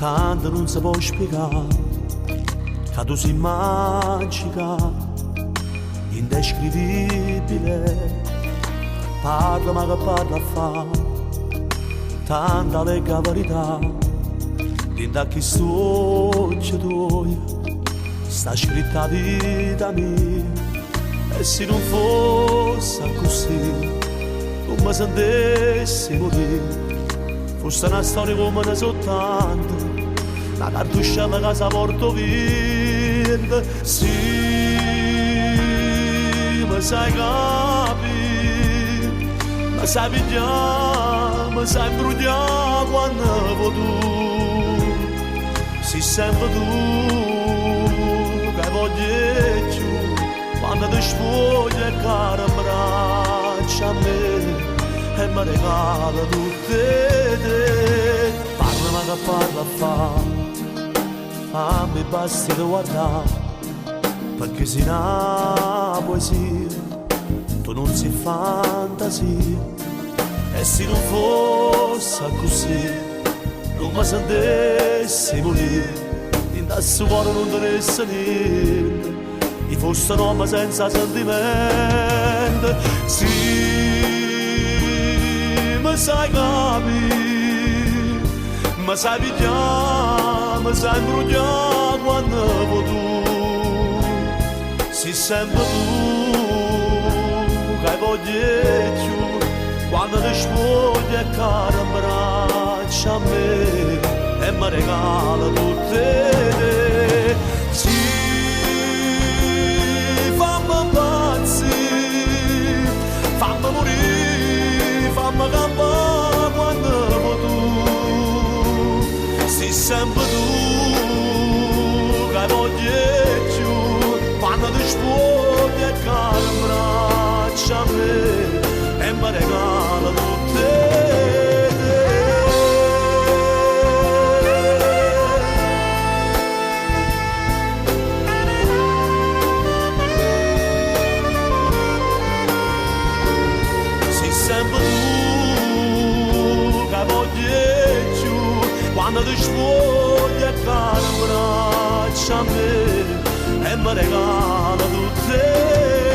tanto non si può spiegare, che tu sei magica, indescrivibile, parla ma che parla fa, tanta lega verità, dentro chi stuccia tu, sta scritta la vita mia, e se non fosse così, non mi sentessi morire. Fosse una storia come ne soltanto, la cartuscia alla casa porto via. Sì, mi sai capire, mi sai pigliare, mi sai imbrugliare quando vuoi tu. Sei sempre tu che voglio giù, quando ti sfoglia e cara abbraccia a me e mi regala tutte te. Parla ma che parla fa, a me basta da guardare, perché sei una poesia, tu non sei fantasia, e se non fosse così, non mi sentessi morire, in questo cuore non tenesse niente, e fosse un uomo senza sentimento. Sì, mi sai capire, mi sai pigliare, mi sai imbrugliare quando vuoi tu. Sei sempre tu che voglio giù, quando ti sfoglia e cara abbraccia a me e mi regala tutte te. Sì, fammi impazzire, fammi morire, fammi campare quando vuoi tu. Sei sempre tu che voglio giù, quando ti sfoglia e cara abbraccia a me e mi regala tutte te. Sei sempre tu che voglio giù, quando ti sfoglia e cara abbraccia a me e mi regala tutte.